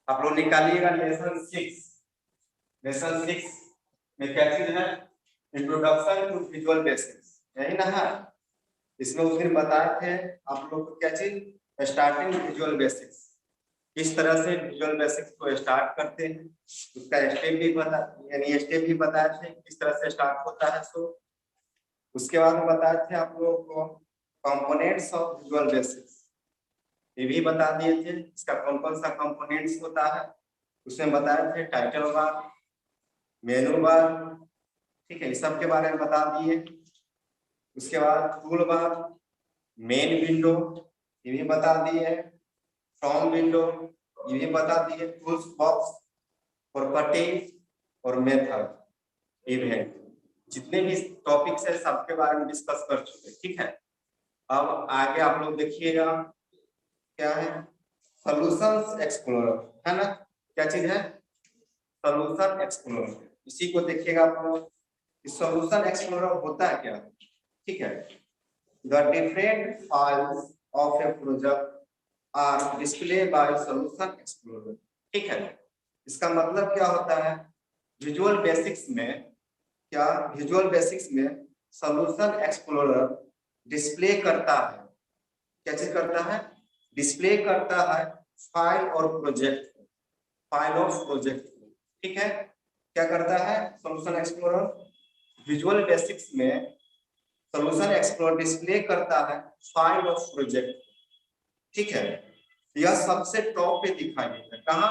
आप लोग निकालिएगा लेसन 6 में क्या चीज है, इंट्रोडक्शन टू विजुअल बेसिक्स, यही ना है। इसमें उस दिन बताए थे आप लोग को क्या चीज, स्टार्टिंग विजुअल बेसिक्स, किस तरह से विजुअल बेसिक्स को स्टार्ट करते हैं, उसका स्टेप भी बता, यानी स्टेप भी बताए थे किस तरह से स्टार्ट होता है। सो उसके बाद बताए थे आप लोगों को कंपोनेंट्स ऑफ विजुअल बेसिक्स, ये भी बता दिए थे इसका कौन कौन सा कंपोनेंट्स होता है। उसमें बताए थे टाइटल बार, मेनू बार, ठीक है, इस सब के बारे में बता दिए। उसके बाद टूल बार, मेन विंडो, ये भी बता दिए, फ्रॉम विंडो, ये भी बता दिए, टूल्स बॉक्स, प्रॉपर्टीज और मेथड, इवेंट, जितने भी टॉपिक्स है सबके बारे में डिस्कस कर चुके, ठीक है। अब आगे आप लोग देखिएगा क्या है, सॉल्यूशंस एक्सप्लोरर, है ना, क्या चीज है, सॉल्यूशन एक्सप्लोरर, इसी को देखिएगा आप लोग। सॉल्यूशन एक्सप्लोरर होता है क्या, ठीक है, the different files of a project are display by solution explorer, ठीक है। इसका मतलब क्या होता है, विजुअल बेसिक्स में क्या, विजुअल बेसिक्स में सॉल्यूशन एक्सप्लोरर डिस्प्ले करता है, क्या चीज करता है, डिस्प्ले करता है फाइल और प्रोजेक्ट, फाइल ऑफ प्रोजेक्ट, ठीक है। क्या करता है सॉल्यूशन एक्सप्लोरर, विजुअल बेसिक्स में सॉल्यूशन एक्सप्लोरर डिस्प्ले करता है फाइल ऑफ प्रोजेक्ट, ठीक है। यह सबसे टॉप पे दिखाई देगा, कहाँ,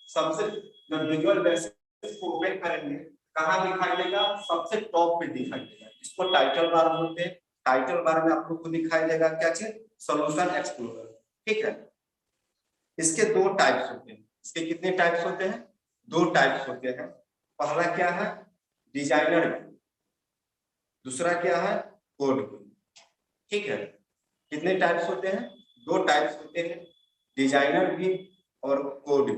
सबसे, जब विजुअल बेसिक्स को ओपन करेंगे कहाँ दिखाई देगा, सबसे टॉप पे दिखाई देगा, इसको टाइटल बार बोलते हैं। टाइटल बार में आप लोग को दिखाई देगा क्या चीज, सॉल्यूशन एक्सप्लोरर, ठीक है। इसके दो टाइप्स होते हैं, इसके कितने टाइप्स होते हैं, दो टाइप्स होते हैं। पहला क्या है, डिजाइनर, दूसरा क्या है, कोड, ठीक है। कितने टाइप्स होते हैं, दो टाइप्स होते हैं, डिजाइनर भी और कोड भी,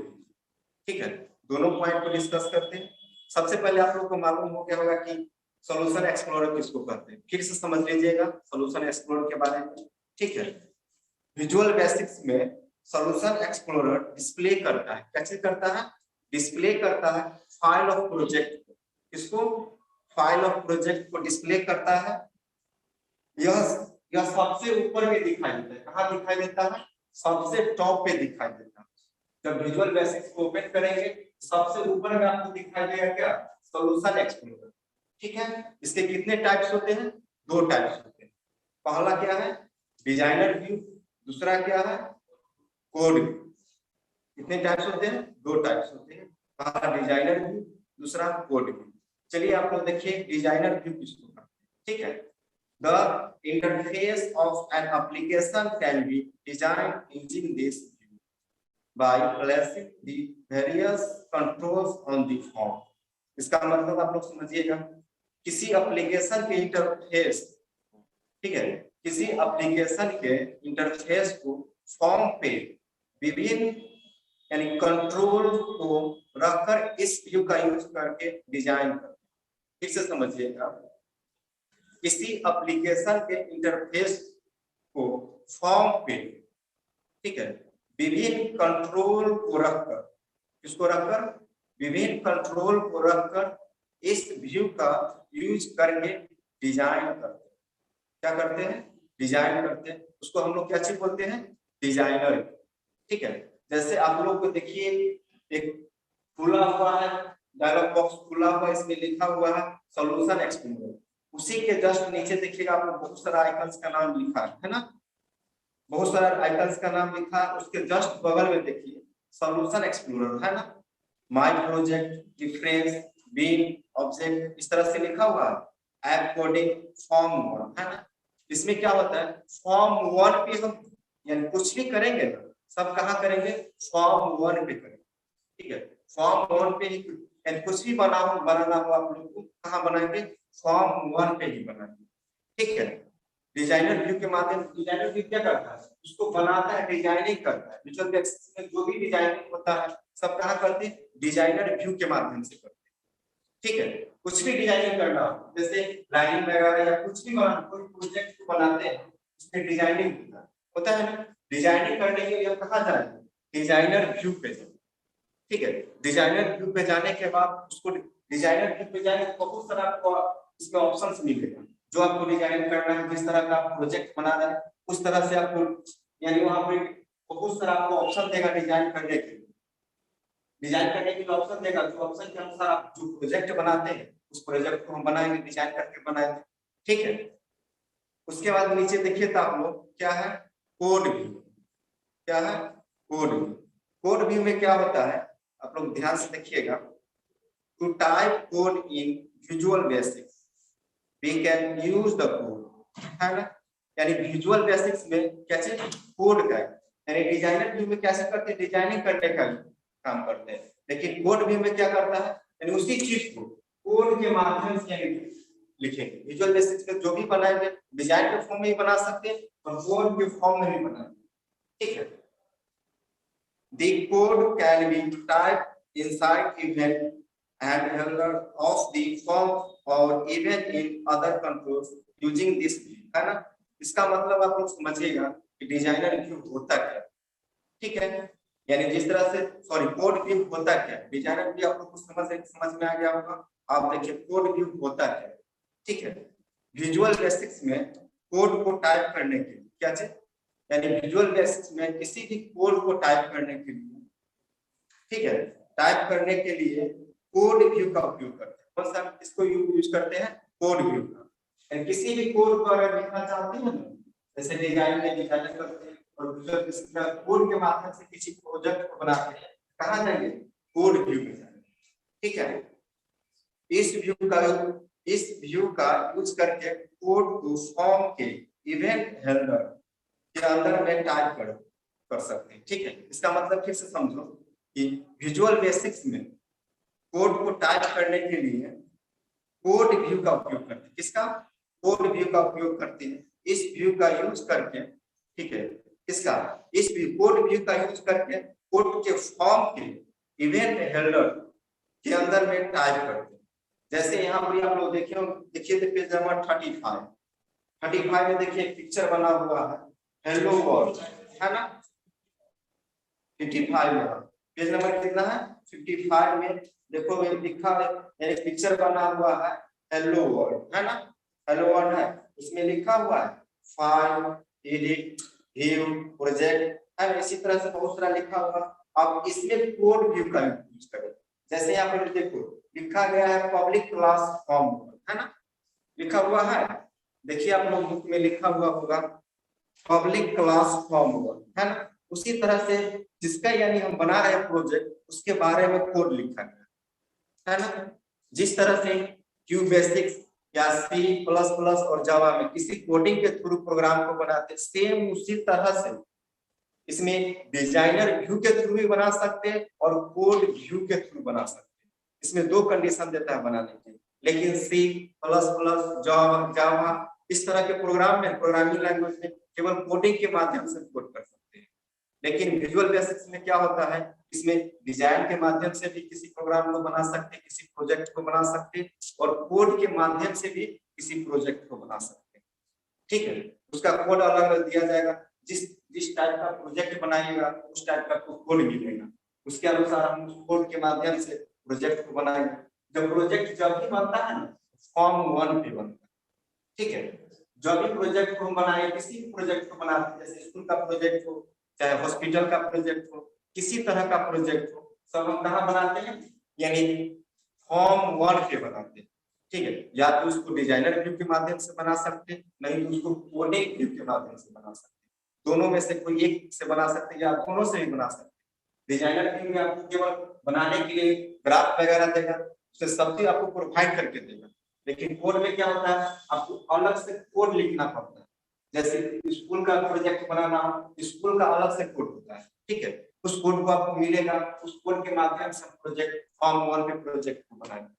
ठीक है। दोनों पॉइंट को डिस्कस करते हैं। सबसे पहले आप लोग को मालूम हो गया होगा कि सॉल्यूशन एक्सप्लोरर किसको कहते हैं, फिर से समझ लीजिएगा सॉल्यूशन एक्सप्लोरर के बारे में, ठीक है। विजुअल बेसिक्स में सॉल्यूशन एक्सप्लोरर डिस्प्ले करता है, क्या चीज करता है, डिस्प्ले करता है फाइल ऑफ प्रोजेक्ट को, इसको फाइल ऑफ प्रोजेक्ट को डिस्प्ले करता है। यह सबसे ऊपर में दिखाई देता है, कहाँ दिखाई देता है, सबसे टॉप पे दिखाई देता है। जब विजुअल बेसिक्स को ओपन करेंगे सबसे ऊपर में आपको दिखाई देगा क्या, सॉल्यूशन एक्सप्लोरर, ठीक है। इसके कितने टाइप्स होते हैं, दो टाइप्स होते हैं। पहला क्या है, डिजाइनर व्यू, दूसरा क्या है, कोड व्यू। कितने टाइप्स होते हैं, दो टाइप्स होते हैं, पहला डिजाइनर व्यू, दूसरा कोड व्यू। चलिए आप लोग देखिए डिजाइनर व्यू किसको कहते हैं, ठीक है। The interface of an application can be designed using this view by placing the various controls on the form. इसका मतलब आप लोग समझिएगा, किसी एप्लीकेशन के इंटरफेस, ठीक है, किसी एप्लीकेशन के इंटरफेस को फॉर्म पे विभिन्न यानी कंट्रोल को रखकर इस व्यू का यूज करके डिजाइन करते हैं। फिर से समझिएगा, किसी एप्लीकेशन के इंटरफेस को फॉर्म पे, ठीक है, विभिन्न कंट्रोल को रखकर, किसको रखकर, विभिन्न कंट्रोल को रखकर इस व्यू का यूज करके डिजाइन करते हैं। क्या करते हैं, डिजाइन करते हैं, उसको हम लोग क्या चीज बोलते हैं, डिजाइनर, ठीक है। जैसे आप लोग को देखिए एक खुला हुआ है डायलॉग बॉक्स, खुला हुआ, इसमें लिखा हुआ है सॉल्यूशन एक्सप्लोरर, उसी के जस्ट नीचे देखिएगा आपको बहुत सारा आइकन्स का नाम लिखा है ना, बहुत सारा आइकन्स का नाम लिखा है, उसके जस्ट बगल में देखिए सॉल्यूशन एक्सप्लोरर है ना, my project, difference, bean, object, इस तरह से लिखा हुआ है, ऐप कोडिंग, फॉर्म 1, है ना। इसमें क्या होता है, फॉर्म 1 पे हम यानी कुछ भी करेंगे ना, सब कहाँ करेंगे, फॉर्म 1 पे करेंगे, ठीक है। फॉर्म 1 पे ही यानी कुछ भी बनाना हो आप लोग को कहाँ बनाएंगे, फॉर्म 1 पे ही बनाएंगे, ठीक है। डिजाइनर व्यू के माध्यम, डिजाइनर व्यू क्या करता है, उसको बनाता है, डिजाइनिंग करता है। विजुअल बेसिक्स में जो भी डिजाइनिंग होता है सब कहाँ करते हैं, डिजाइनर व्यू के माध्यम से करते हैं, ठीक है। कुछ भी डिजाइनिंग करना हो, जैसे लाइनिंग वगैरह या कुछ भी बनाना, कोई प्रोजेक्ट को बनाते हैं उसमें डिजाइनिंग होता है ना, डिजाइनिंग करने के लिए हम कहाँ जाएंगे, डिजाइनर व्यू पे जाएंगे, ठीक है। डिजाइनर व्यू पे जाने के बाद उसको डिजाइनर व्यू पे जाने बहुत सारा आपको इसमें ऑप्शंस मिलेगा, जो आपको डिजाइन करना है, जिस तरह का आप प्रोजेक्ट बना रहे हैं उस तरह से आपको, यानी वहां पे बहुत सारा आपको ऑप्शन देगा डिजाइन करने के लिए। डिजाइन करने के लिए ऑप्शन देगा, जो ऑप्शन के अनुसार आप जो प्रोजेक्ट बनाते हैं उस प्रोजेक्ट को हम बनाएंगे, डिजाइन करके बनाएंगे। ठीक है। उसके बाद नीचे देखिए तो आप लोग क्या है, कोड व्यू। क्या है, कोड व्यू। कोड व्यू में क्या होता है आप लोग ध्यान से देखिएगा। To type code in visual basics we can use the code, है ना। यानी विजुअल बेसिक्स में क्या चीज, कोड का, यानी डिजाइनर व्यू में कैसे करते हैं, डिजाइनिंग करने का काम करते हैं, लेकिन कोड व्यू में क्या करता है, यानी उसी चीज को कोड के माध्यम से लिखेंगे। विजुअल बेसिक्स में जो भी बनाएंगे डिजाइन के फॉर्म में ही बना सकते हैं और कोड के फॉर्म में भी बनाएंगे। ठीक है। The code can be typed inside event and handler of the form or even in other controls using this view, है ना। इसका मतलब आप लोग समझिएगा कि डिजाइनर व्यू होता क्या। ठीक है। यानी जिस तरह से कोड व्यू होता क्या, डिजाइनर व्यू आप लोग को समझ में आ गया होगा। आप देखिए कोड व्यू होता क्या। ठीक है। विजुअल बेसिक्स में कोड को टाइप करने के लिए क्या चाहिए, यानी विजुअल बेसिक्स में किसी भी कोड को टाइप करने के लिए, ठीक है, टाइप करने के लिए कोड व्यू का उपयोग करते हैं। कौन सा इसको यूज करते हैं, कोड व्यू का। यानी किसी भी कोड को अगर लिखना चाहते हैं ना, जैसे डिजाइन में डिजाइन करते हैं और विजुअल बेसिक्स का कोड के माध्यम से किसी प्रोजेक्ट को बनाते हैं, कहां जाएंगे, कोड व्यू में जाएंगे। ठीक है। इस व्यू का यूज करके कोड को फॉर्म के इवेंट हैंडलर के अंदर में टाइप कर सकते हैं। ठीक है। इसका मतलब फिर से समझो कि विजुअल बेसिक्स में कोड को टाइप करने के लिए कोड व्यू का उपयोग करते हैं। किसका, कोड व्यू का उपयोग करते हैं। इस व्यू का यूज करके, ठीक है, किसका, इस कोड व्यू का यूज करके कोड के फॉर्म के इवेंट हैंडलर के अंदर में टाइप करते हैं। जैसे यहाँ पर आप लोग देखिए पेज नंबर 35 में देखिए पिक्चर बना हुआ है, हेलो वर्ल्ड, है ना। 55 में पेज नंबर कितना है, 55 में देखो लिखा है, यानी पिक्चर बना हुआ है हेलो वर्ल्ड, है ना। हेलो वर्ल्ड है, उसमें लिखा हुआ है फाइल, एडिट, व्यू, प्रोजेक्ट, है ना। इसी तरह से बहुत सारा लिखा हुआ। अब इसमें कोड व्यू का यूज करें। जैसे यहाँ पर देखो लिखा गया है पब्लिक क्लास फॉर्म, है ना, लिखा हुआ है। देखिए आप लोग बुक में लिखा हुआ होगा पब्लिक क्लास फॉर्म, है ना। उसी तरह से जिसका यानी हम बना रहे हैं प्रोजेक्ट, उसके बारे में कोड लिखा गया है ना। जिस तरह से क्यू बेसिक्स या C++ और जावा में किसी कोडिंग के थ्रू प्रोग्राम को बनाते, सेम उसी तरह से इसमें डिजाइनर व्यू के थ्रू भी बना सकते हैं और कोड व्यू के थ्रू बना सकते हैं। इसमें दो कंडीशन देता है बनाने के, लेकिन C++, जावा इस तरह के प्रोग्राम में, प्रोग्रामिंग लैंग्वेज में केवल कोडिंग के माध्यम से कोड कर सकते हैं। लेकिन विजुअल बेसिक्स में क्या होता है, इसमें डिजाइन के माध्यम से भी किसी प्रोग्राम को बना सकते हैं, किसी प्रोजेक्ट को बना सकते हैं, और कोड के माध्यम से भी किसी प्रोजेक्ट को बना सकते हैं। ठीक है। उसका कोड अलग अलग दिया जाएगा। जिस टाइप का प्रोजेक्ट बनाइएगा उस टाइप का कोड मिलेगा, उसके अनुसार हम उस कोड के माध्यम से प्रोजेक्ट को बनाएंगे। जब प्रोजेक्ट जब भी बनता है ना, फॉर्म 1 पे बनता है। ठीक है। जब भी प्रोजेक्ट को हम बनाए, किसी भी प्रोजेक्ट को बनाते हैं, जैसे स्कूल का प्रोजेक्ट हो, चाहे हॉस्पिटल का प्रोजेक्ट हो, किसी तरह का प्रोजेक्ट हो, सब हम कहाँ बनाते हैं, यानी फॉर्म 1 पे बनाते हैं। ठीक है। या तो उसको डिजाइनर व्यू के माध्यम से बना सकते हैं, नहीं तो उसको कोडिंग व्यू के माध्यम से बना सकते हैं। दोनों में से कोई एक से बना सकते हैं या दोनों से भी बना सकते हैं। डिजाइनर व्यू में आपको केवल बनाने के लिए ग्राफ वगैरह देगा, उससे सब चीज आपको प्रोवाइड करके देगा। लेकिन कोड में क्या होता है, आपको अलग से कोड लिखना पड़ता है। जैसे स्कूल का प्रोजेक्ट बनाना हो, स्कूल का अलग से कोड होता है। ठीक है। उस कोड को आपको मिलेगा, उस कोड के माध्यम से प्रोजेक्ट फॉर्म 1 पे प्रोजेक्ट को बनाएंगे।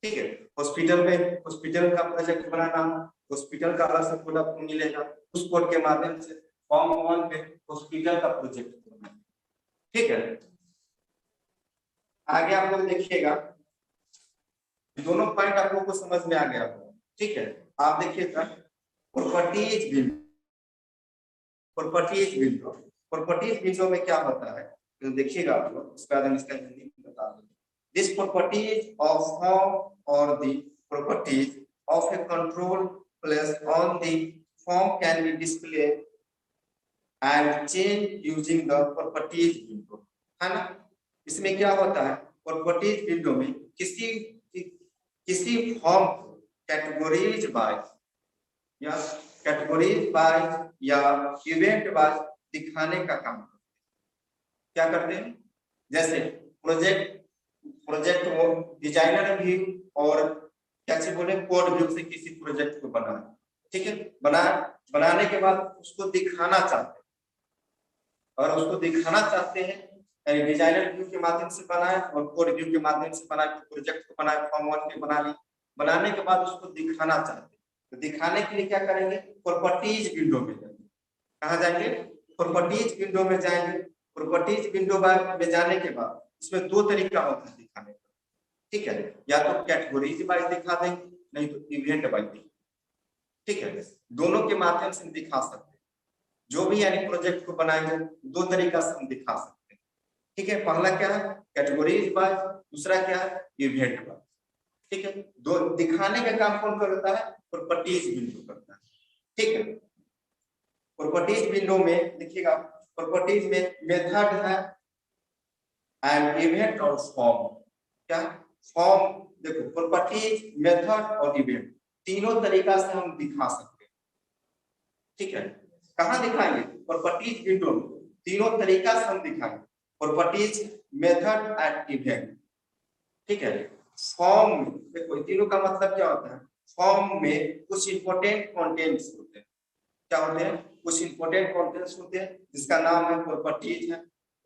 ठीक है। हॉस्पिटल में हॉस्पिटल का प्रोजेक्ट बनाना हो, हॉस्पिटल का अलग से कोड आपको मिलेगा, उस कोड के माध्यम से फॉर्म 1 पे हॉस्पिटल का प्रोजेक्ट बनाएंगे। ठीक है। आगे आप लोग देखिएगा, दोनों पॉइंट आप लोगों को समझ में आ गया होगा। ठीक है। आप देखिएगा प्रॉपर्टीज विंडो में क्या होता है, तो देखिएगा आप लोग, उसके बाद हम इसका हिंदी बता देंगे। दिस प्रॉपर्टीज ऑफ फॉर्म और the properties of A control place on the form can be display and change using the properties window, है ना। इसमें क्या होता है, प्रॉपर्टीज विंडो में किसी फॉर्म को कैटेगरीज बाय या इवेंट वाइज दिखाने का काम करते हैं। क्या करते हैं, जैसे प्रोजेक्ट वो डिजाइनर भी और क्या चीज बोले कोड व्यू से किसी प्रोजेक्ट को बनाए, ठीक है। बनाने के बाद उसको दिखाना चाहते हैं, और उसको दिखाना चाहते हैं डिजाइनर व्यू के माध्यम से बनाए और कोड व्यू के माध्यम से बनाए, प्रोजेक्ट को बनाए, फॉर्म 1 के बना ली। बनाने के बाद उसको दिखाना चाहते हैं, तो दिखाने के लिए क्या करेंगे, प्रॉपर्टीज विंडो में जाएंगे। कहाँ जाएंगे, प्रॉपर्टीज विंडो में जाएंगे। प्रॉपर्टीज विंडो में जाने के बाद इसमें दो तरीका होता है दिखाने का, ठीक है। या तो कैटेगरीज वाइज दिखा देंगे, नहीं तो इवेंट वाइज दिखा, ठीक है। दोनों के माध्यम से दिखा सकते हैं। जो भी यानी प्रोजेक्ट को बनाएंगे दो तरीका से हम दिखा सकते हैं, ठीक है। पहला क्या है, कैटेगरीज वाइज, दूसरा क्या है, इवेंट वाइज, ठीक है। दो दिखाने का काम कौन करता है, प्रॉपर्टीज विंडो करता है, ठीक है। प्रॉपर्टीज विंडो में देखिएगा, प्रॉपर्टीज में मेथड है एंड इवेंट और फॉर्म। क्या फॉर्म, देखो प्रॉपर्टीज, मेथड और इवेंट तीनों तरीका से हम दिखा सकते हैं, ठीक है। कहाँ दिखाएंगे, प्रॉपर्टीज विंडो में तीनों तरीका से हम दिखाएंगे, प्रॉपर्टीज, मेथड एंड इवेंट, ठीक है। फॉर्म में देखो तीनों का मतलब क्या होता है, फॉर्म में कुछ इंपॉर्टेंट कंटेंट्स होते हैं। क्या होते हैं, कुछ इंपॉर्टेंट कंटेंट्स होते हैं जिसका नाम है प्रॉपर्टीज है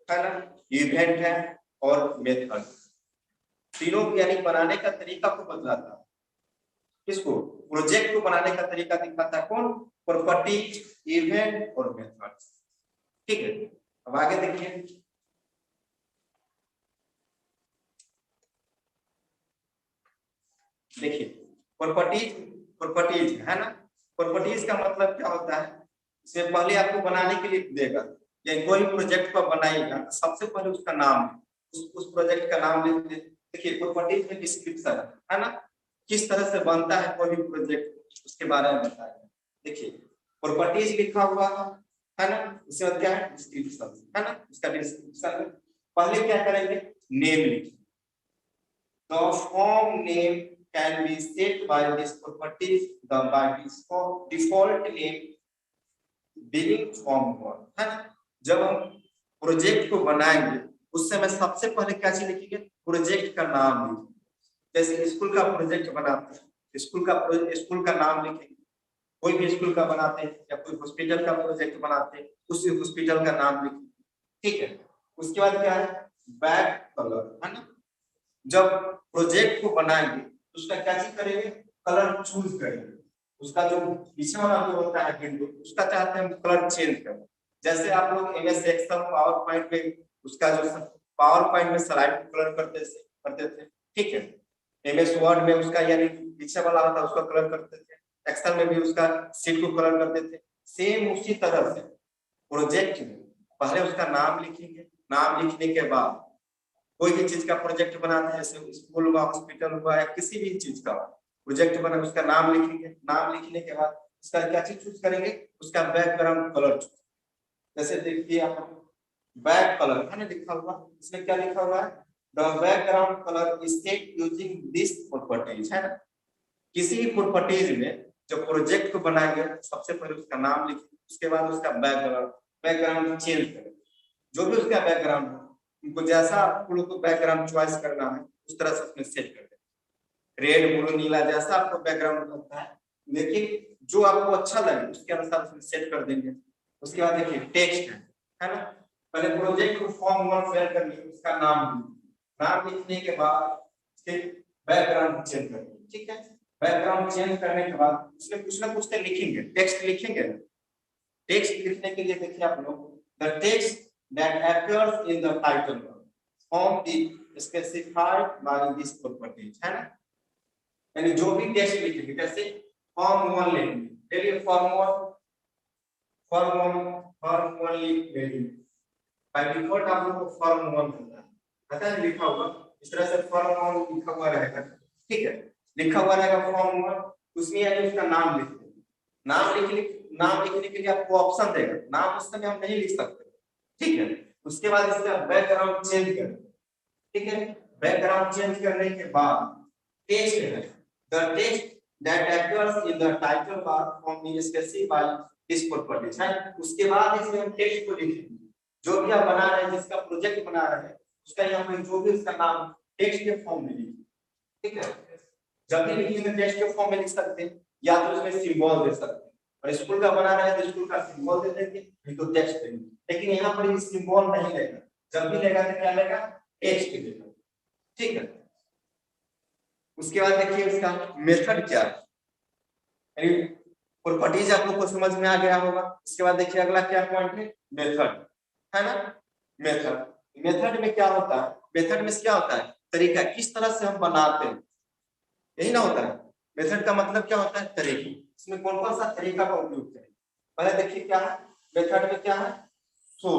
ना, इवेंट है और मेथड। तीनों यानी बनाने का तरीका को बदलाता है, किसको, प्रोजेक्ट को बनाने का तरीका दिखाता है कौन, प्रॉपर्टीज, इवेंट और मेथड, ठीक है। अब आगे देखिए, देखिए प्रॉपर्टीज है ना। प्रॉपर्टीज का मतलब क्या होता है, इससे पहले आपको बनाने के लिए देगा, या कोई प्रोजेक्ट को बनाएगा तो सबसे पहले उसका नाम, उस प्रोजेक्ट का नाम लिख दे। देखिए प्रॉपर्टीज में डिस्क्रिप्शन है ना, किस तरह से बनता है कोई भी प्रोजेक्ट उसके बारे में बताएगा। देखिए प्रॉपर्टीज लिखा हुआ है ना, उसके बाद क्या है, डिस्क्रिप्शन है ना। उसका डिस्क्रिप्शन पहले क्या करेंगे, नेम लिखिए। The form name can be set by this properties, the by default name being form 1 है ना। जब हम प्रोजेक्ट को बनाएंगे उस समय सबसे पहले क्या चीज लिखेंगे, प्रोजेक्ट का नाम लिखेंगे। जैसे स्कूल का प्रोजेक्ट बनाते हैं, स्कूल का नाम लिखेंगे। कोई भी स्कूल का बनाते हैं या कोई हॉस्पिटल का प्रोजेक्ट बनाते हैं, उस हॉस्पिटल का नाम लिखेंगे, ठीक है। उसके बाद क्या है, बैक कलर है ना। जब प्रोजेक्ट को बनाएंगे उसका क्या चीज करेंगे, कलर चूज करेंगे। उसका जो पीछे वाला जो होता है विंडो, उसका चाहते हैं हम कलर चेंज करें। जैसे आप लोग एमएस एक्सेल, पावर पॉइंट में उसका जो पावर पॉइंट में स्लाइड को कलर करते थे, ठीक है। एमएस वर्ड में उसका यानी पीछे वाला होता है उसका कलर करते थे, एक्सेल में भी उसका शीट को कलर करते थे। सेम उसी तरह से प्रोजेक्ट में पहले उसका नाम लिखेंगे, नाम लिखने के बाद कोई भी चीज का प्रोजेक्ट बनाते हैं, जैसे स्कूल हुआ, हॉस्पिटल हुआ, या किसी भी चीज का प्रोजेक्ट बना, उसका नाम लिखेंगे। नाम लिखने के बाद उसका क्या चीज चूज करेंगे, उसका बैकग्राउंड कलर चूज। जैसे देखिए आप बैक कलर है ना लिखा हुआ, इसमें क्या लिखा हुआ है, the background colour is set using this properties है ना। किसी भी प्रॉपर्टीज में जब प्रोजेक्ट को बनाएंगे सबसे पहले उसका नाम लिखेंगे, उसके बाद उसका बैकग्राउंड चेंज करेंगे। जो भी उसका बैकग्राउंड हो, उनको जैसा आप लोग को बैकग्राउंड चॉइस करना है उस तरह से उसमें सेट कर दें। रेड, ब्लू, नीला जैसा आपको बैकग्राउंड लगता है, लेकिन जो आपको अच्छा लगे उसके अनुसार उसमें सेट कर देंगे। उसके बाद देखिए टेक्स्ट है ना, पहले प्रोजेक्ट को फॉर्म 1 फिल करनी, उसका नाम लिखने के बाद उसके बैकग्राउंड चेंज करेंगे, ठीक है। बैकग्राउंड चेंज करने के बाद उसमें कुछ ना कुछ तो लिखेंगे, टेक्स्ट लिखेंगे। टेक्स्ट लिखने के लिए देखिए आप लोग, the text that appears in the title form is specified by this properties है ना। यानी जो भी टेक्स्ट लिखेंगे, जैसे फॉर्म 1 लिखेंगे, चलिए फॉर्म 1 लिख देंगे, बाय डिफॉल्ट आप लोग को फॉर्म 1 होता है, पता है लिखा हुआ इस तरह से फॉर्म 1 लिखा हुआ रहेगा, ठीक है, लिखा हुआ रहेगा फॉर्म 1, उसमें यानी उसका नाम लिख देंगे, नाम लिखने के लिए आपको ऑप्शन देगा, नाम उस समय हम नहीं लिख सकते, ठीक है। उसके बाद इसका बैकग्राउंड चेंज कर, ठीक है, बैकग्राउंड चेंज करने के बाद टेक्स्ट है, the text that appears in the title bar from the specified this properties है, उसके बाद इसमें हम टेक्स्ट को लिखेंगे, जो भी आप बना रहे हैं, जिसका प्रोजेक्ट बना रहे हैं, उसका यहाँ पे जो भी उसका नाम टेक्स्ट के फॉर्म में लिखिए, ठीक है। जब भी लिखेंगे टेक्स्ट के फॉर्म में लिख सकते हैं, या तो उसमें सिंबल दे सकते हैं, और स्कूल का बना रहे हैं तो स्कूल का सिंबल दे देंगे, नहीं तो टेक्स्ट देंगे, लेकिन यहाँ पर सिंबल नहीं लेगा, जब भी लेगा तो क्या लेगा, टेक्स्ट लेगा, ठीक है। उसके बाद देखिए उसका मेथड क्या है, यानी प्रॉपर्टीज आप लोग को समझ में आ गया होगा। उसके बाद देखिए अगला क्या पॉइंट है, मेथड, है ना। मेथड में क्या होता है, मेथड में क्या होता है, तरीका, किस तरह से हम बनाते हैं, यही ना होता है। मेथड का मतलब क्या होता है, तरीका, इसमें कौन कौन सा तरीका का उपयोग करें। पहले देखिए क्या है मेथड में, क्या है, शो,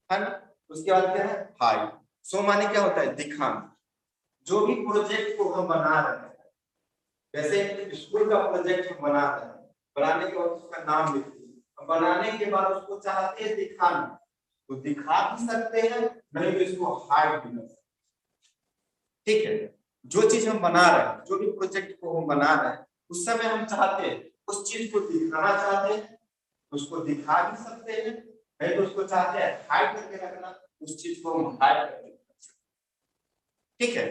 है ना। उसके बाद क्या है, हाइड। शो माने क्या होता है, दिखाना, जो भी प्रोजेक्ट को हम बना रहे हैं, जैसे स्कूल का प्रोजेक्ट हम बना रहे हैं, बनाने के बाद उसका नाम लिखते हैं, बनाने के बाद उसको चाहते हैं दिखाना, तो दिखा भी सकते हैं, नहीं तो इसको हाइड भी कर सकते हैं, ठीक है। जो चीज हम बना रहे हैं, जो भी प्रोजेक्ट को हम बना रहे हैं, उस समय हम चाहते हैं उस चीज को दिखाना चाहते हैं, उसको दिखा भी सकते हैं, नहीं तो उसको चाहते हैं हाइड करके रखना, उस चीज को हम हाइड करके रख सकते हैं, ठीक है।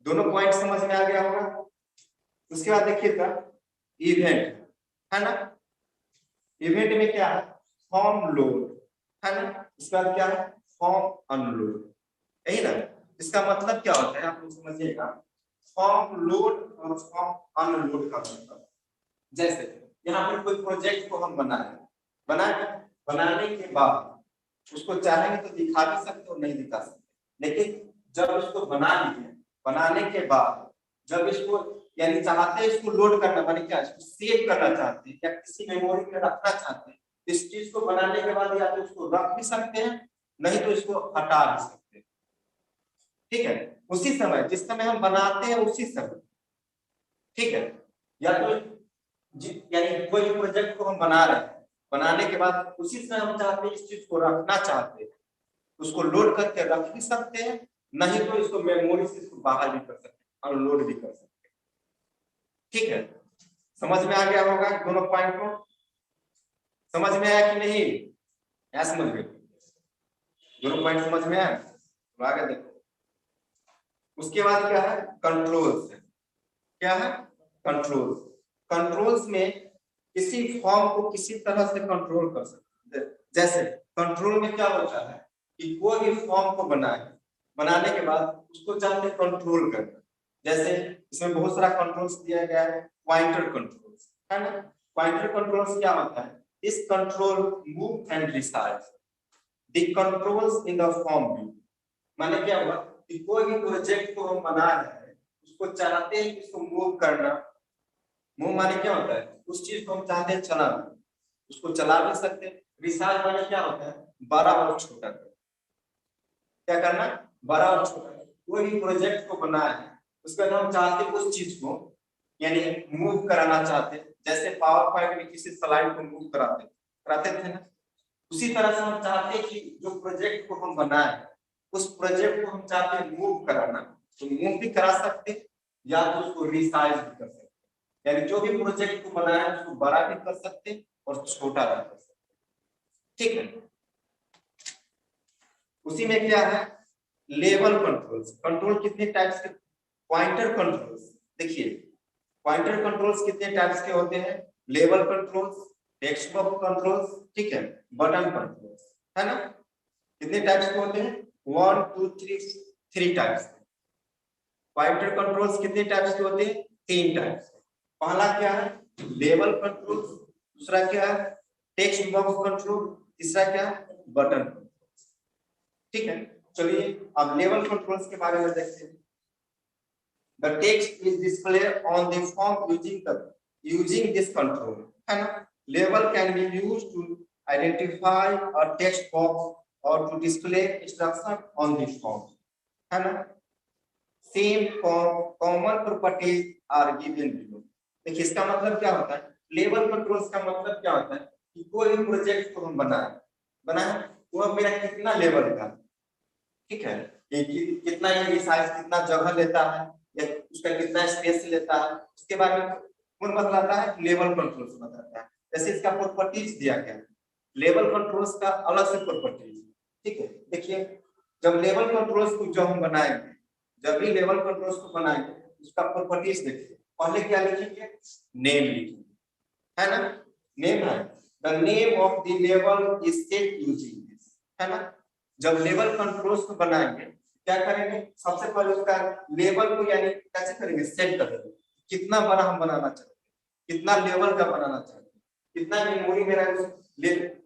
दोनों पॉइंट समझ में आ गया होगा। उसके बाद देखिएगा इवेंट, है ना। इवेंट में क्या है, फॉर्म लोड, है ना। इसके बाद क्या है, फॉर्म अनलोड, यही ना। इसका मतलब क्या होता है आप लोग समझिएगा, फॉर्म लोड और फॉर्म अनलोड का मतलब, जैसे यहाँ पर कोई प्रोजेक्ट को हम बनाने के बाद उसको चाहेंगे तो दिखा भी सकते और नहीं दिखा सकते, लेकिन जब इसको बना लिए, बनाने के बाद जब इसको यानी चाहते हैं इसको लोड करना, माने क्या, इसको सेव करना चाहते हैं या किसी मेमोरी में रखना चाहते हैं, इस चीज को बनाने के बाद या तो उसको रख भी सकते हैं, नहीं तो इसको हटा भी सकते हैं, ठीक है। उसी समय, जिस समय हम बनाते हैं उसी समय, ठीक है। या तो यानी कोई प्रोजेक्ट को हम बना रहे हैं, बनाने के बाद उसी समय हम चाहते हैं इस चीज को रखना चाहते हैं, उसको लोड करके रख भी सकते हैं, नहीं तो इसको मेमोरी से इसको बाहर भी कर सकते हैं, अनलोड भी कर सकते हैं, ठीक है। समझ में आ गया होगा दोनों पॉइंट को, समझ में आया कि नहीं, क्या समझ में, दोनों पॉइंट समझ में आया, तो आगे देखो। उसके बाद क्या है, कंट्रोल्स, क्या है, कंट्रोल्स। कंट्रोल्स में किसी फॉर्म को किसी तरह से कंट्रोल कर सकते हैं, जैसे कंट्रोल में क्या होता है कि कोई भी फॉर्म को बनाने के बाद उसको चाहते कंट्रोल करना, जैसे इसमें बहुत सारा कंट्रोल्स दिया गया है, पॉइंटर कंट्रोल्स, है ना। पॉइंटर कंट्रोल्स क्या होता है, इस control move and resize the controls in the form view, माने क्या हुआ कि कोई भी प्रोजेक्ट को हम बना रहे हैं, उसको चाहते हैं कि इसको मूव करना, मूव माने क्या होता है, उस चीज को हम चाहते हैं चलाना, उसको चला भी सकते हैं। रिसाइज माने क्या होता है, बड़ा और छोटा करना, क्या करना, बड़ा और छोटा। कोई भी प्रोजेक्ट को बनाए है, उसके बाद हम चाहते हैं उस चीज को यानी मूव कराना चाहते हैं, जैसे पावर पॉइंट में किसी स्लाइड को मूव कराते थे ना, उसी तरह से हम चाहते हैं कि जो प्रोजेक्ट को हम बनाए उस प्रोजेक्ट को हम चाहते हैं मूव कराना, तो मूव भी करा सकते हैं या तो उसको रिसाइज भी कर सकते हैं, यानी जो भी प्रोजेक्ट को बनाया है उसको बड़ा भी कर सकते हैं और छोटा भी कर सकते हैं, ठीक है। उसी में क्या है, लेवल कंट्रोल्स। कंट्रोल कितने टाइप्स के, पॉइंटर कंट्रोल्स, देखिए पॉइंटर कंट्रोल्स कितने टाइप्स के होते हैं, level controls, text box controls, ठीक है, बटन कंट्रोल्स, है ना। कितने टाइप्स के होते हैं, 1 2 3 टाइप्स। पॉइंटर कंट्रोल्स कितने टाइप्स के होते हैं, 3 टाइप्स। पहला क्या है, लेवल कंट्रोल, दूसरा क्या है, टेक्स्ट बॉक्स कंट्रोल, तीसरा क्या है, बटन कंट्रोल, ठीक है। चलिए अब लेवल कंट्रोल्स के बारे में देखते हैं। The text is displayed on the form using this control, है ना। Label can be used to identify a text box और to display instruction on this form, है ना। Same common properties are given below. देखिए इसका मतलब क्या होता है, लेवल कंट्रोल्स का मतलब क्या होता है कि कोई भी प्रोजेक्ट को हम बनाए वो मेरा कितना लेवल का, ठीक है, ये कितना ये साइज कितना जगह लेता है या उसका कितना स्पेस लेता है, उसके बारे में कौन बतलाता है, लेवल कंट्रोल्स बताता है। जैसे इसका प्रॉपर्टीज दिया गया है, लेवल कंट्रोल्स का अलग से प्रॉपर्टीज, ठीक है। देखिए जब लेवल कंट्रोल्स को जब हम बनाएंगे, जब भी लेवल कंट्रोल्स को बनाएंगे उसका प्रॉपर्टीज देखिए, पहले क्या लिखेंगे, नेम लिखेंगे, है ना। नेम है the name of the level is set using this, है ना। जब लेवल कंट्रोल्स को बनाएंगे क्या करेंगे, सबसे पहले उसका लेवल को यानी कैसे करेंगे, सेट करेंगे, कितना बड़ा हम बनाना चाहते हैं, कितना लेवल का बनाना चाहते हैं, कितना मेमोरी मेरा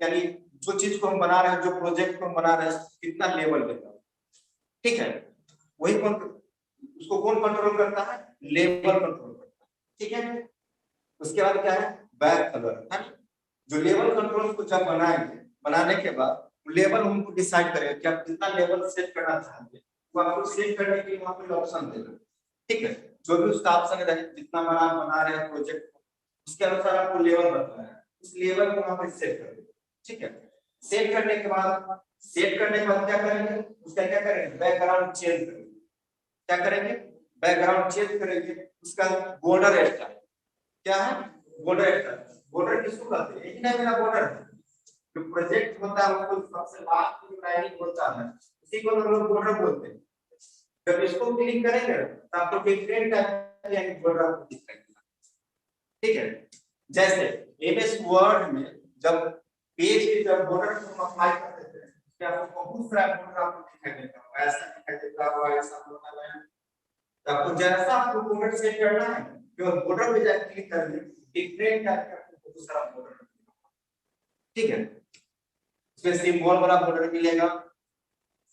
यानी जो चीज को हम बना रहे हैं, जो प्रोजेक्ट को हम बना रहे हैं कितना लेवल लेगा, ठीक है। वही कौन, उसको कौन कंट्रोल करता है, लेवल कंट्रोल करता है, ठीक है। उसके बाद क्या है, बैक कलर, है। जो लेवल कंट्रोल को जब बनाएंगे, बनाने के बाद लेवल हमको डिसाइड करेगा कि आप कितना लेवल सेट करना चाहते हैं, तो आपको सेट करने के लिए वहां पे ऑप्शन देगा, ठीक है। जो भी उसका ऑप्शन रहे, जितना बड़ा आप बना रहे हैं प्रोजेक्ट को, उसके अनुसार आपको लेवल बताना है, उस लेवल को वहां पे सेट कर देगा, ठीक है। सेट करने के बाद क्या करेंगे, उसका क्या करेंगे, बैकग्राउंड चेंज करेंगे, क्या करेंगे, बैकग्राउंड चेंज करेंगे। उसका बॉर्डर स्टाइल क्या है, बॉर्डर स्टाइल, बॉर्डर किसको कहते हैं, यही ना मेरा बॉर्डर है, जो प्रोजेक्ट होता है उसको सबसे लास्ट में लाइनिंग होता है, उसी को हम लोग बॉर्डर बोलते हैं। जब इसको क्लिक करेंगे तो आपको डिफरेंट टाइप यानी बॉर्डर आपको दिखाई देगा, ठीक है। जैसे एमएस वर्ड में जब पेज पे जब बॉर्डर को अप्लाई करते थे, तो आपको बहुत सारा बॉर्डर आपको दिखाई देता है, ऐसा दिखाई देता है, ऐसा होता है। तो आपको जैसा आपको बॉर्डर सेट करना है, केवल बॉर्डर पे जाकर क्लिक कर दें, डिफरेंट टाइप का आपको बहुत सारा बॉर्डर, ठीक है। इसमें सिंबल वाला बॉर्डर मिलेगा,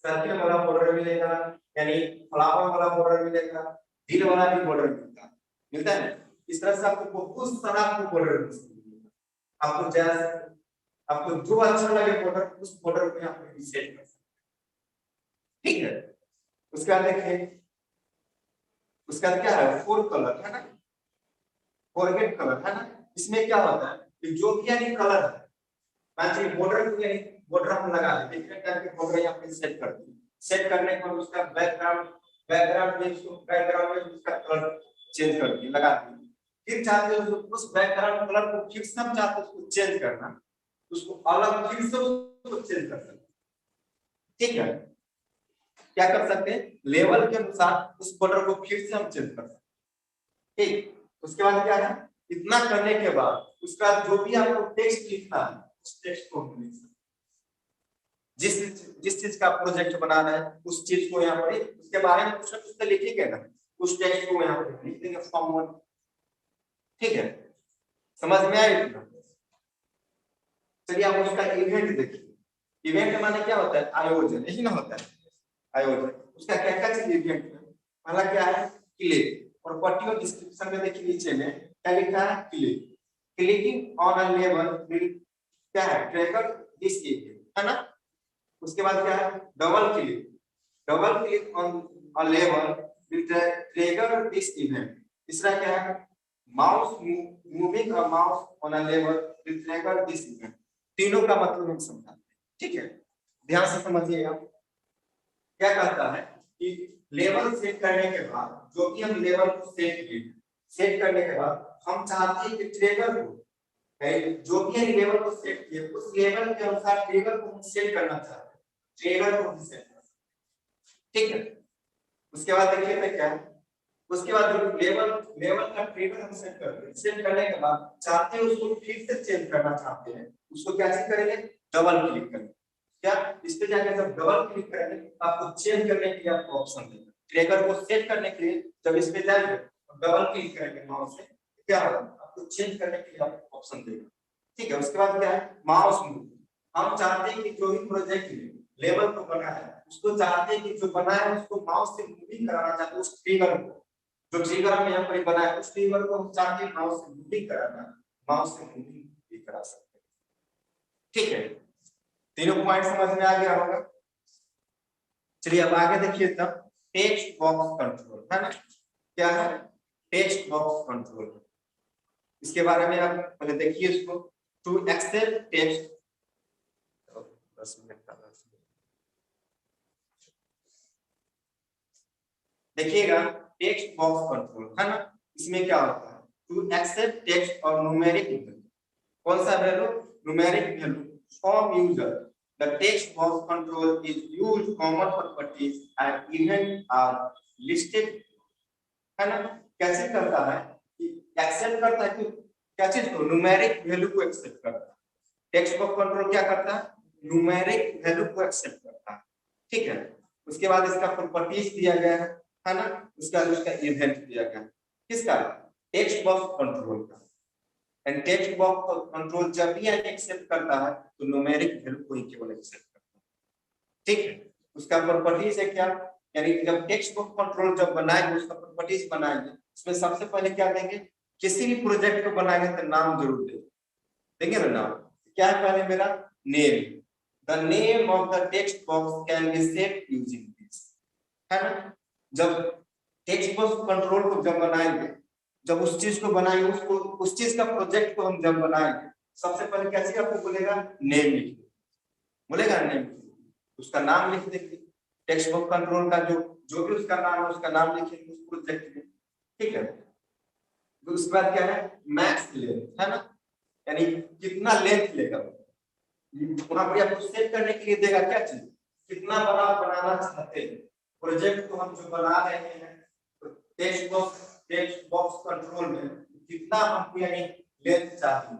सर्किल वाला बॉर्डर मिलेगा, यानी फ्लावर वाला बॉर्डर मिलेगा, दिल वाला भी बॉर्डर मिलता है। इस तरह से आपको बहुत सारा आपको बॉर्डर मिलेगा, आपको जैसा आपको जो अच्छा लगे बॉर्डर, उस बॉर्डर पे आप सेट कर सकते हैं, ठीक है। उसके बाद देखिए, उसका क्या है, फोर कलर, है ना, फॉरगेट कलर, है ना। इसमें क्या होता है कि जो भी यानी कलर है, मान लीजिए बॉर्डर को यानी बॉर्डर हम लगा देते हैं, करके बॉर्डर यहाँ पे सेट कर दिए, सेट करने के बाद उसका बैकग्राउंड में उसका कलर चेंज कर दिए, लगा दिए। फिर चाहते हो उस बैकग्राउंड कलर को फिर से हम चाहते हैं उसको चेंज करना, उसको अलग फिर से उसको चेंज कर सकते हैं, ठीक है। क्या कर सकते हैं, लेवल के अनुसार उस बॉर्डर को फिर से हम चेंज कर सकते हैं, ठीक। उसके बाद क्या है, इतना करने के बाद उसका जो भी आपको टेक्स्ट लिखना है, उस टेक्स्ट को लिख सकते, जिस चीज का प्रोजेक्ट बना रहे हैं उस चीज को यहाँ पर उसके बारे में कुछ ना कुछ तो लिखेंगे ना, उस टेक्स्ट को यहाँ पर लिख देंगे फॉर्म 1, ठीक है। समझ में आया इतना। चलिए आप उसका इवेंट देखिए, इवेंट माने क्या होता है, आयोजन, यही ना होता है आयोजन। उसका क्या क्या चीज इवेंट में, पहला क्या है, क्लिक, और पट्टी और डिस्क्रिप्शन में देखिए नीचे में क्या लिखा है, click, clicking on a label will क्या है, ट्रिगर दिस इवेंट, है ना। उसके बाद क्या है, double click on a label will trigger this event. तीसरा क्या है, mouse moving a mouse on a label will trigger this event. तीनों का मतलब हम समझाते हैं, ठीक है। ध्यान से समझिएगा, क्या कहता है कि लेवल सेट करने के बाद, जो कि हम लेवल को सेट किए, सेट करने के बाद हम चाहते हैं कि ट्रिगर को, जो भी लेवल को सेट किए उस लेवल के अनुसार ट्रिगर को हम सेट करना चाहते हैं, ट्रिगर को हम सेट कर सकते हैं, ठीक है। उसके बाद देखिए तो क्या है, उसके बाद जो लेवल का ट्रिगर हम सेट करते हैं, सेट करने के बाद चाहते हैं उसको फिर से चेंज करना चाहते हैं, उसको कैसे करेंगे, डबल क्लिक करेंगे, क्या इस पे जाकर जब डबल क्लिक करेंगे आपको चेंज करने के लिए आपको ऑप्शन देगा, ट्रिगर को सेट करने के लिए जब इस पे जाएंगे डबल क्लिक करेंगे माउस से, क्या होगा, आपको चेंज करने के लिए आपको ऑप्शन देगा, ठीक है। उसके बाद क्या है, माउस मूव, हम चाहते हैं कि जो भी प्रोजेक्ट लेवल को बनाया है उसको चाहते हैं कि जो बनाया है उसको माउस से मूविंग कराना चाहते हैं, उस ट्रिगर को, जो ट्रिगर हम यहाँ पर बनाया उस ट्रिगर को हम चाहते हैं माउस से मूविंग कराना, माउस से मूविंग भी करा सकते हैं, ठीक है। तीनों पॉइंट समझ में आ गया होगा। चलिए अब आगे देखिए तब टेक्स्ट बॉक्स कंट्रोल है ना, क्या है टेक्स्ट बॉक्स कंट्रोल। इसके बारे में आप पहले देखिए इसको। टू एक्सेप्ट टेक्स्ट, 10 मिनट का देखिएगा टेक्स्ट बॉक्स कंट्रोल है ना, इसमें क्या होता है टू एक्सेप्ट टेक्स्ट और न्यूमेरिक वैल्यू। कौन सा value numeric value from user. The text box control is used common properties and event are listed है ना। कैसे करता है कि एक्सेप्ट करता है कि क्या चीज को न्यूमेरिक वैल्यू को एक्सेप्ट करता है। टेक्स्ट बॉक्स कंट्रोल क्या करता है न्यूमेरिक वैल्यू को एक्सेप्ट करता है, ठीक है। उसके बाद इसका प्रॉपर्टीज दिया गया है ना, उसका इवेंट दिया गया किसका टेक्स्ट बॉक्स कंट्रोल का। एंड टेक्स्ट बॉक्स कंट्रोल जब भी एक्सेप्ट करता है तो न्यूमेरिक वैल्यू को ही केवल एक्सेप्ट करता है, ठीक है। उसका प्रॉपर्टीज है क्या, यानी जब टेक्स्ट बॉक्स कंट्रोल जब बनाएंगे उसका प्रॉपर्टीज बनाएंगे, उसमें सबसे पहले क्या देंगे किसी भी प्रोजेक्ट को बनाएंगे तो नाम जरूर देंगे ना नाम। क्या है पहले मेरा name, the name of the text box can be set using this है ना। जब टेक्स्ट बॉक्स कंट्रोल को जब बनाएंगे, जब उस चीज को बनाएंगे उसको उस चीज का प्रोजेक्ट को हम जब बनाएंगे सबसे पहले कैसे आपको बोलेगा नेम लिखिए, बोलेगा नेम, उसका नाम लिख देंगे। टेक्स्ट बॉक्स कंट्रोल का जो भी उसका नाम है उसका नाम लिखेंगे उस प्रोजेक्ट में, ठीक है। तो उसके बाद क्या है मैक्स लेंथ है ना, यानी कितना लेंथ लेगा वहां पर आपको सेट करने के लिए देगा क्या चीज कितना बड़ा बनाना चाहते हैं प्रोजेक्ट को हम जो बना रहे हैं टेक्स्ट बॉक्स कंट्रोल में कितना हमको यानी लेंथ चाहिए,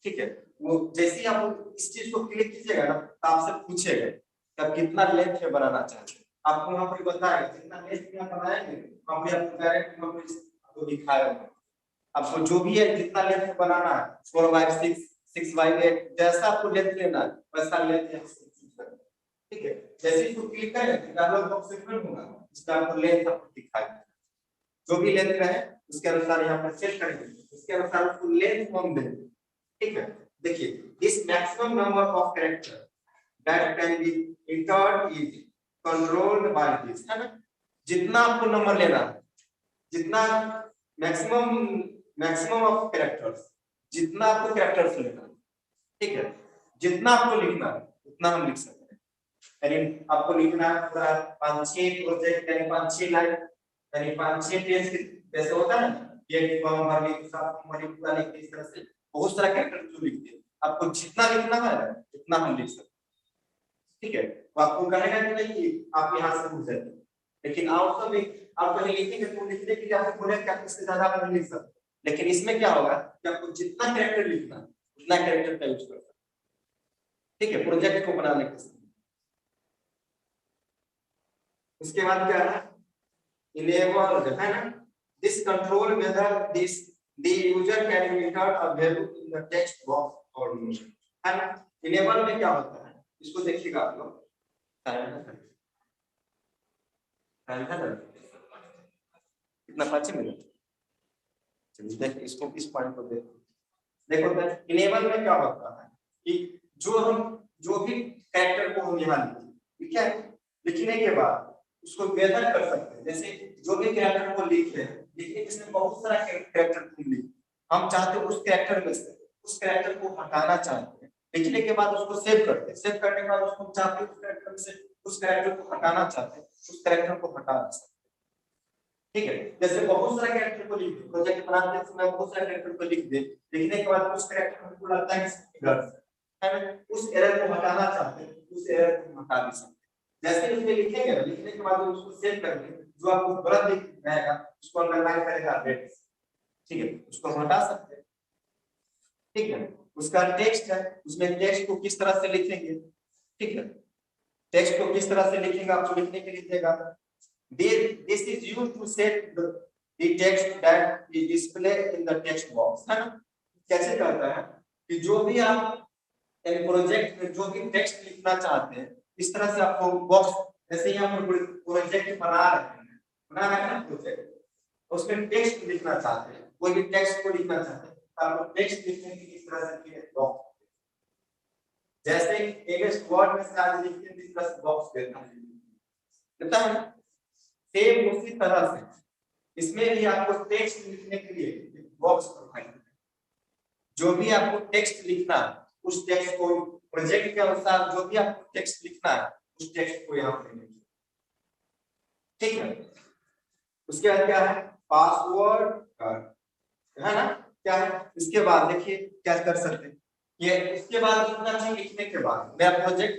ठीक है। वो जैसे ही आप इस चीज को क्लिक कीजिएगा ना तो आपसे पूछेगा कि आप कितना लेंथ में बनाना चाहते हैं, आपको वहां पर बताएगा जितना लेंथ में बनाएंगे वहां पर आपको डायरेक्ट वहां पर आपको दिखाएगा आपको जो भी है जितना लेंथ में बनाना है 4x6 6x8 जैसा आपको लेंथ लेना है वैसा लेंथ यहाँ से चूज करना, ठीक है। जैसे इसको क्लिक करेंगे डायलॉग बॉक्स ओपन होगा, इसका आपको लेंथ आपको दिखाएगा, जो भी लेंथ रहे उसके अनुसार यहाँ पर सेट करेंगे, उसके अनुसार उसको लेंथ हम देंगे, ठीक है। देखिए this maximum number of character that can be entered is controlled by this है ना। जितना आपको नंबर लेना है, जितना मैक्सिमम ऑफ कैरेक्टर्स, जितना आपको कैरेक्टर्स लेना है, ठीक है, जितना आपको लिखना है उतना हम लिख सकते हैं। यानी आपको लिखना है पूरा 5-6 प्रोजेक्ट यानी 5-6 लाइन यानी 5-6 पेज जैसे होता है ना ये फॉर्म भरने के साथ हमारी पूरा लिखते इस तरह से बहुत सारा कैरेक्टर जो लिखते हैं आपको जितना लिखना है उतना हम लिख सकते हैं, ठीक है। तो आपको कहेगा कि नहीं कि आप यहाँ से पूछ सकते, लेकिन आप सब आप कहीं लिखेंगे तो लिखने के लिए आपको बोले कि आप इससे ज्यादा आप नहीं लिख सकते, लेकिन इसमें क्या होगा कि आपको जितना कैरेक्टर लिखना उतना कैरेक्टर का यूज करना, ठीक है, प्रोजेक्ट को बनाने के समय। उसके बाद क्या है इनेबल्ड है ना, this control whether this the user can enter a value in the text box or not है ना। इनेबल में क्या होता है इसको देखिएगा आप लोग, कितना 5 मिनट, चलिए देख इसको इस पॉइंट को देखो इनेबल में क्या होता है कि जो भी कैरेक्टर को हम यहाँ लिखें, ठीक है, लिखने के बाद उसको बेहतर कर सकते हैं। जैसे जो भी कैरेक्टर को लिखे लिखने जिसमें बहुत सारा कैरेक्टर को लिखे, हम चाहते हैं उस कैरेक्टर में से उस कैरेक्टर को हटाना चाहते हैं, लिखने के बाद उसको सेव करते हैं, सेव करने के बाद उसको चाहते हैं उस कैरेक्टर में से उस कैरेक्टर को हटाना चाहते हैं, उस कैरेक्टर को हटा सकते हैं, ठीक है। जैसे बहुत सारा कैरेक्टर को लिख दे प्रोजेक्ट बनाते समय बहुत सारा कैरेक्टर को लिख दे, लिखने के बाद उस कैरेक्टर को लगता है कि गलत है ना, उस एरर को हटाना चाहते हैं उस एरर को हटा भी सकते हैं। जैसे उसमें लिखेंगे लिखने के बाद उसको सेव करके जो आपको गलत दिख रहेगा उसको अंडरलाइन करेगा रेड, ठीक है, उसको हटा सकते हैं, ठीक है। उसका टेक्स्ट है उसमें टेक्स्ट को किस तरह से लिखेंगे, ठीक है, टेक्स्ट को किस तरह से लिखेंगे आपको लिखने के लिए देगा। This is used to set the text that is displayed in the text box है ना। कैसे करता है कि जो भी आप एक प्रोजेक्ट में जो भी टेक्स्ट लिखना चाहते हैं इस तरह से आपको बॉक्स जैसे यहाँ पर प्रोजेक्ट बना रहे हैं ना प्रोजेक्ट उसमें टेक्स्ट लिखना चाहते हैं कोई भी टेक्स्ट को लिखना चाहते हैं तो आपको टेक्स्ट लिखने की इस तरह से बॉक्स जैसे एक वर्ड में से आज लिखते हैं प्लस बॉक्स देता है सेम उसी तरह से इसमें भी आपको टेक्स्ट लिखने के लिए बॉक्स प्रोवाइड है। जो भी आपको टेक्स्ट लिखना है उस टेक्स्ट को प्रोजेक्ट के अनुसार जो भी आपको टेक्स्ट लिखना है उस टेक्स्ट को यहाँ पे लिखिए, ठीक है। उसके बाद क्या है पासवर्ड है ना, क्या है इसके बाद देखिए क्या कर सकते हैं ये इसके बाद इतना चीज लिखने के बाद मेरा project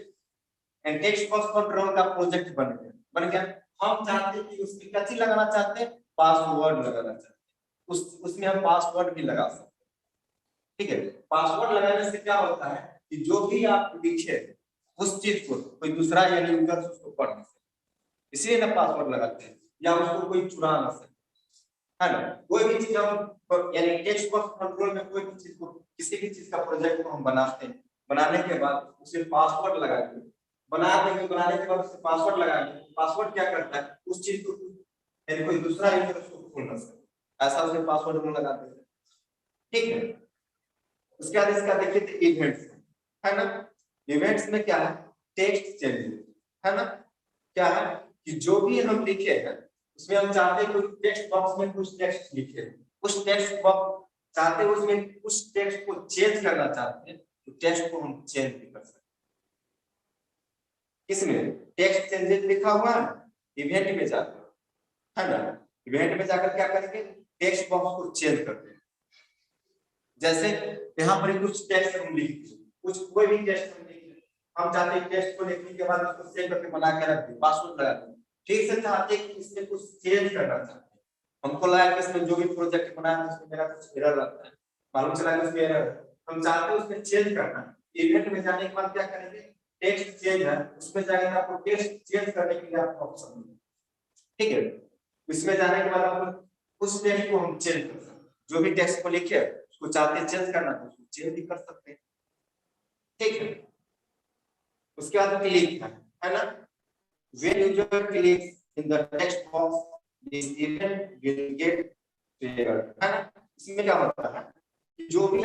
and text box control का प्रोजेक्ट बन गया। हम चाहते हैं कि उसमें क्या चीज लगाना चाहते हैं पासवर्ड लगाना चाहते हैं, उसमें हम पासवर्ड भी लगा सकते हैं, ठीक है। पासवर्ड लगाने से क्या होता है कि जो भी आप लिखे उस चीज को कोई दूसरा यानी यूजर उसको पढ़ नहीं सकते, इसलिए ना पासवर्ड लगाते हैं, या उसको कोई चुरा ना सके, है ना। कोई भी चीज हम यानी टेक्स्ट बॉक्स कंट्रोल में कोई भी चीज को किसी भी चीज का प्रोजेक्ट को हम बनाते हैं, बनाने के बाद उसे पासवर्ड लगा के बनाने के बाद उसे पासवर्ड लगा के पासवर्ड क्या करता है उस चीज को यानी कोई दूसरा यूजर उसको खोल ना सके, ऐसा उसे पासवर्ड हम लगाते हैं, ठीक है। उसके बाद इसका देखिए इवेंट्स है ना, इवेंट्स में क्या है टेक्स्ट चेंजेस है ना, क्या है कि जो भी हम लिखे हैं उसमें हम चाहते हैं कुछ टेक्स्ट बॉक्स में कुछ टेक्स्ट लिखे, उस टेक्स्ट बॉक्स चाहते हैं उसमें उस टेक्स्ट को चेंज करना चाहते हैं तो टेक्स्ट को हम चेंज भी कर सकते हैं। किसमें टेक्स्ट चेंजेस लिखा हुआ है इवेंट में जाकर, है ना, इवेंट में जाकर क्या करेंगे टेक्स्ट बॉक्स को चेंज करते हैं। जैसे यहाँ पर कुछ टेक्स्ट हम लिखते हैं, कुछ कोई भी टेक्स्ट हम लिख रहे, हम चाहते हैं टेक्स्ट को लिखने के बाद उसको सेव करके बना के रख दें, पासवर्ड लगा दें, ठीक से चाहते हैं कि इसमें कुछ चेंज करना चाहते हैं। हमको लगा कि इसमें जो भी प्रोजेक्ट बनाया है उसमें मेरा कुछ एरर लगता है, मालूम चला कि उसमें एरर है, हम चाहते हैं उसमें चेंज करना। इवेंट में जाने के बाद क्या करेंगे टेक्स्ट चेंज है उसमें जाएंगे आपको टेक्स्ट चेंज करने के लिए आपको ऑप्शन मिलेगा, ठीक है। इसमें जाने के बाद आपको उस टेक्स्ट को हम चेंज कर सकते हैं, जो भी टेक्स्ट को लिखे उसको चाहते हैं चेंज करना तो उसको चेंज भी कर सकते हैं, ठीक है। उसके बाद क्लिक है ना, when user clicks in the text box this event will get triggered, है ना। इसमें क्या होता है कि जो भी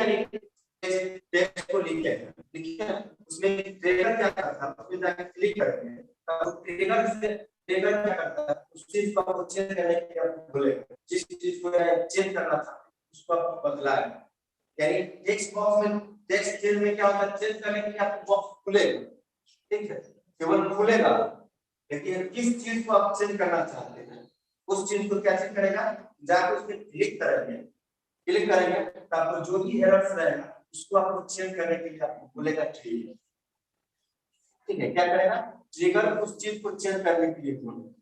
टेक्स्ट को लिखे हैं उसमें ट्रिगर क्या करता है उसमें जाकर क्लिक करते हैं तब ट्रिगर क्या करता है उस चीज को आपको चेंज करने के लिए आपको बोलेगा, जिस चीज को चेंज करना था उसको आपको बदलाएगा, यानी टेक्स्ट बॉक्स में टेक्स्ट चेंज में क्या होता है चेंज करने के लिए आपको बॉक्स खुलेगा, ठीक है, केवल खुलेगा, लेकिन किस चीज को आप चेंज करना चाहते हैं उस चीज को कैसे करेगा जाकर उसमें क्लिक करेंगे तो आपको जो भी एरर्स रहेगा उसको आपको चेंज करने के लिए आपको बोलेगा ठीक है, क्या करेगा ट्रिगर उस चीज को चेंज करने के लिए बोलेगा,